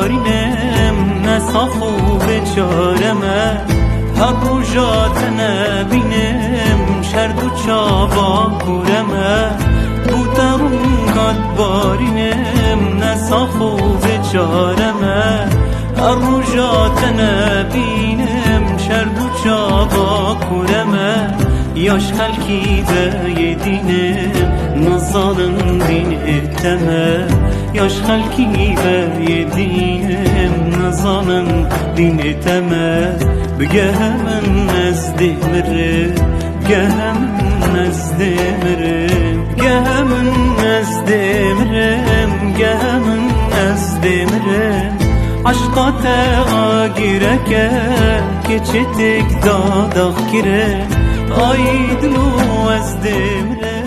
بارینم نصاف و بچارمه هر روژات نبینم شرد و چابا کورمه بودم قد بارینم نصاف و بچارمه هر روژات نبینم شرد و چابا کورمه یاش خلکی به دینم نزانم دین اتمه یاش خلکی به دینم نزانم دین اتمه بگه من نزده مره بگه من نزده مره بگه من نزده مره بگه من نزده مره عشقات آگیره که چه تک داداخ گیره آی دلو از دمره